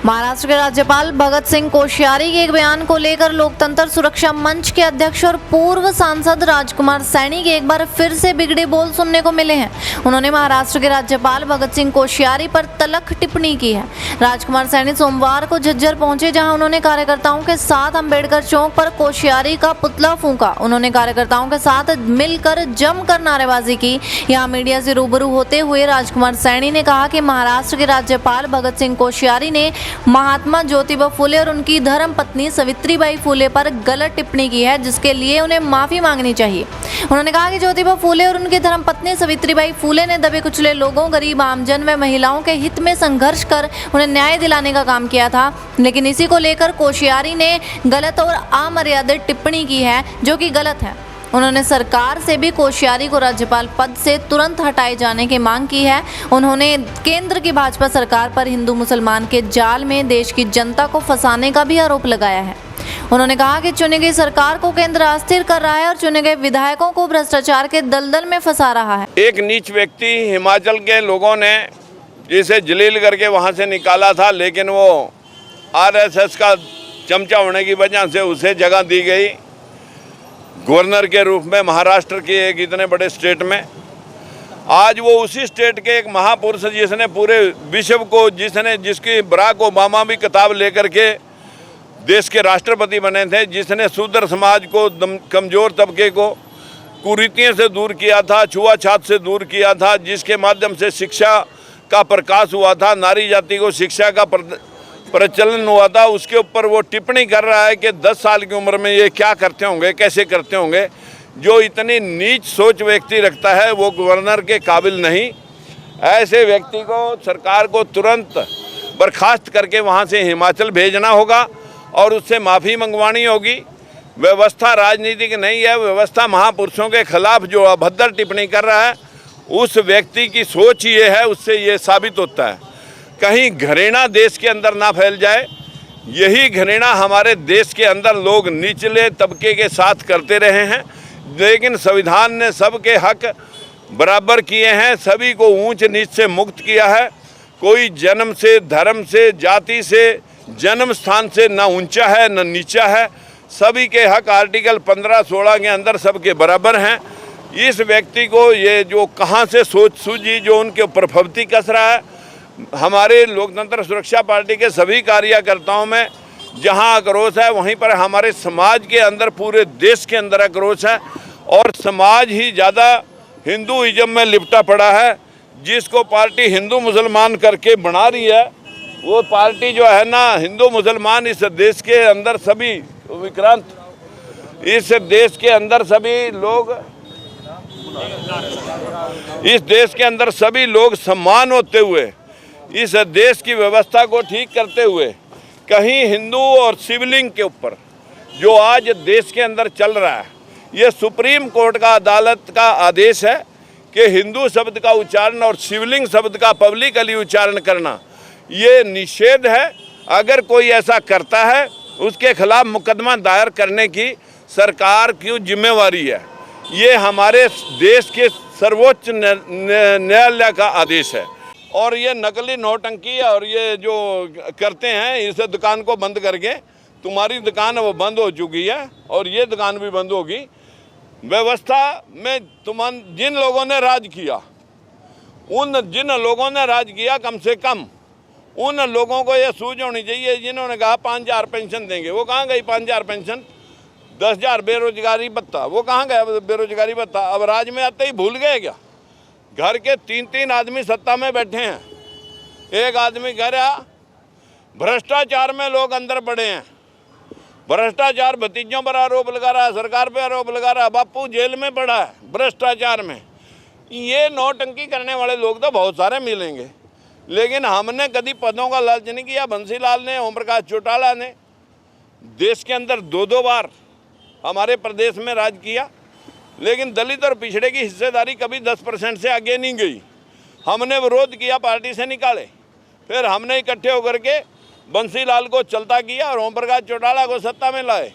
महाराष्ट्र के राज्यपाल भगत सिंह कोश्यारी के एक बयान को लेकर लोकतंत्र सुरक्षा मंच के अध्यक्ष और पूर्व सांसद राजकुमार सैनी के एक बार फिर से बिगड़े बोल सुनने को मिले हैं। उन्होंने महाराष्ट्र के राज्यपाल भगत सिंह कोश्यारी पर तल्ख टिप्पणी की है। राजकुमार सैनी सोमवार को झज्जर पहुंचे, जहां उन्होंने कार्यकर्ताओं के साथ अंबेडकर चौक पर कोश्यारी का पुतला फूंका। उन्होंने कार्यकर्ताओं के साथ मिलकर जमकर नारेबाजी की। यहां मीडिया से रूबरू होते हुए राजकुमार सैनी ने कहा कि महाराष्ट्र के राज्यपाल भगत सिंह कोश्यारी ने महात्मा ज्योतिबा फुले और उनकी धर्म पत्नी सावित्रीबाई फुले पर गलत टिप्पणी की है, जिसके लिए उन्हें माफी मांगनी चाहिए। उन्होंने कहा कि ज्योतिबा फुले और उनकी धर्म पत्नी सावित्रीबाई फुले ने दबे कुचले लोगों, गरीब आमजन व महिलाओं के हित में संघर्ष कर उन्हें न्याय दिलाने का काम किया था, लेकिन इसी को लेकर कोश्यारी ने गलत और अमर्यादित टिप्पणी की है, जो कि गलत है। उन्होंने सरकार से भी कोश्यारी को राज्यपाल पद से तुरंत हटाए जाने की मांग की है। उन्होंने केंद्र की भाजपा सरकार पर हिंदू मुसलमान के जाल में देश की जनता को फंसाने का भी आरोप लगाया है। उन्होंने कहा कि चुनी गई सरकार को केंद्र अस्थिर कर रहा है और चुने गए विधायकों को भ्रष्टाचार के दलदल में फंसा रहा है। एक नीच व्यक्ति हिमाचल के लोगों ने जिसे जलील करके वहां से निकाला था, लेकिन वो आरएसएस का चमचा होने की वजह से उसे जगह दी गई गवर्नर के रूप में महाराष्ट्र के एक इतने बड़े स्टेट में। आज वो उसी स्टेट के एक महापुरुष जिसने पूरे विश्व को, जिसकी बराक ओबामा भी किताब लेकर के देश के राष्ट्रपति बने थे, जिसने शूद्र समाज को, कमज़ोर तबके को कुरीतियों से दूर किया था, छुआछूत से दूर किया था, जिसके माध्यम से शिक्षा का प्रकाश हुआ था, नारी जाति को शिक्षा का प्रचलन हुआ था, उसके ऊपर वो टिप्पणी कर रहा है कि 10 साल की उम्र में ये क्या करते होंगे, कैसे करते होंगे। जो इतनी नीच सोच व्यक्ति रखता है वो गवर्नर के काबिल नहीं। ऐसे व्यक्ति को सरकार को तुरंत बर्खास्त करके वहाँ से हिमाचल भेजना होगा और उससे माफ़ी मंगवानी होगी। व्यवस्था राजनीतिक नहीं है, व्यवस्था महापुरुषों के खिलाफ जो अभद्र टिप्पणी कर रहा है उस व्यक्ति की सोच ये है, उससे ये साबित होता है। कहीं घृणा देश के अंदर ना फैल जाए। यही घृणा हमारे देश के अंदर लोग निचले तबके के साथ करते रहे हैं, लेकिन संविधान ने सबके हक बराबर किए हैं, सभी को ऊंच नीच से मुक्त किया है। कोई जन्म से, धर्म से, जाति से, जन्म स्थान से न ऊंचा है न नीचा है। सभी के हक आर्टिकल 15-16 के अंदर सबके बराबर हैं। इस व्यक्ति को ये जो कहाँ से सोच सूझी जो उनके ऊपर फब्ती कस रहा है। हमारे लोकतंत्र सुरक्षा पार्टी के सभी कार्यकर्ताओं में जहां आक्रोश है, वहीं पर हमारे समाज के अंदर, पूरे देश के अंदर आक्रोश है और समाज ही ज़्यादा हिंदुइज्म में लिपटा पड़ा है। जिसको पार्टी हिंदू मुसलमान करके बना रही है, वो पार्टी जो है ना, हिंदू मुसलमान इस देश के अंदर सभी विक्रांत, इस देश के अंदर सभी लोग, इस देश के अंदर सभी लोग समान होते हुए, इस देश की व्यवस्था को ठीक करते हुए, कहीं हिंदू और सिविलिंग के ऊपर जो आज देश के अंदर चल रहा है, ये सुप्रीम कोर्ट का अदालत का आदेश है कि हिंदू शब्द का उच्चारण और सिविलिंग शब्द का पब्लिकली उच्चारण करना ये निषेध है। अगर कोई ऐसा करता है उसके खिलाफ मुकदमा दायर करने की सरकार की जिम्मेवारी है। ये हमारे देश के सर्वोच्च न्यायालय का आदेश है। और ये नकली नौटंकी और ये जो करते हैं, इस दुकान को बंद करके, तुम्हारी दुकान वो बंद हो चुकी है और ये दुकान भी बंद होगी। व्यवस्था में जिन लोगों ने राज किया, जिन लोगों ने राज किया, कम से कम उन लोगों को ये सूझ होनी चाहिए। जिन्होंने कहा 5,000 पेंशन देंगे, वो कहाँ गई 5,000 पेंशन? 10,000 बेरोजगारी भत्ता, वो कहाँ गया बेरोजगारी भत्ता? अब राज में आते ही भूल गए क्या? घर के 3-3 आदमी सत्ता में बैठे हैं। एक आदमी कह रहा भ्रष्टाचार में लोग अंदर पड़े हैं, भ्रष्टाचार भतीजों पर आरोप लगा रहा है, सरकार पे आरोप लगा रहा है, बापू जेल में पड़ा है भ्रष्टाचार में। ये नौटंकी करने वाले लोग तो बहुत सारे मिलेंगे, लेकिन हमने कभी पदों का लालच नहीं किया। बंसीलाल ने, ओम प्रकाश चौटाला ने देश के अंदर 2-2 बार हमारे प्रदेश में राज किया, लेकिन दलित और पिछड़े की हिस्सेदारी कभी 10% से आगे नहीं गई। हमने विरोध किया, पार्टी से निकाले, फिर हमने इकट्ठे होकर के बंसीलाल को चलता किया और ओम प्रकाश चौटाला को सत्ता में लाए।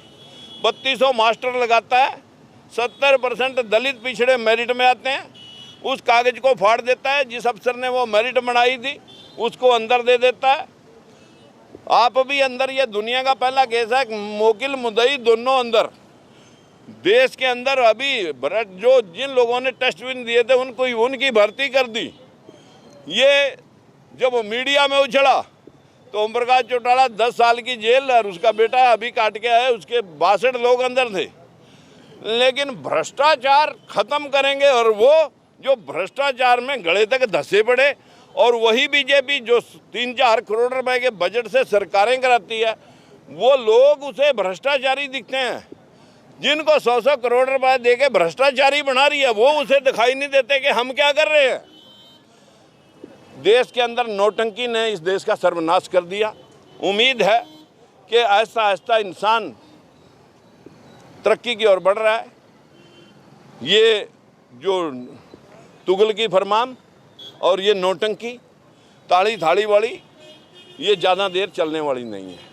3200 मास्टर लगाता है, 70% दलित पिछड़े मेरिट में आते हैं। उस कागज़ को फाड़ देता है, जिस अफसर ने वो मेरिट बनाई थी उसको अंदर दे देता है। आप अभी अंदर, ये दुनिया का पहला केस है, मोकिल मुद्दई दोनों अंदर। देश के अंदर अभी जो जिन लोगों ने टेस्ट भी दिए थे उनको उनकी भर्ती कर दी। ये जब मीडिया में उछला तो ओम प्रकाश चौटाला 10 साल की जेल और उसका बेटा अभी काट के आया, उसके 62 लोग अंदर थे। लेकिन भ्रष्टाचार खत्म करेंगे, और वो जो भ्रष्टाचार में गले तक धंसे पड़े, और वही बीजेपी जो 3-4 करोड़ रुपए के बजट से सरकारें कराती है, वो लोग उसे भ्रष्टाचारी दिखते हैं। जिनको 100-100 करोड़ रुपए दे के भ्रष्टाचारी बना रही है, वो उसे दिखाई नहीं देते कि हम क्या कर रहे हैं। देश के अंदर नौटंकी ने इस देश का सर्वनाश कर दिया। उम्मीद है कि आहिस्ता आहिस्ता इंसान तरक्की की ओर बढ़ रहा है। ये जो तुगलकी फरमान और ये नौटंकी ताड़ी थाड़ी वाली, ये ज़्यादा देर चलने वाली नहीं है।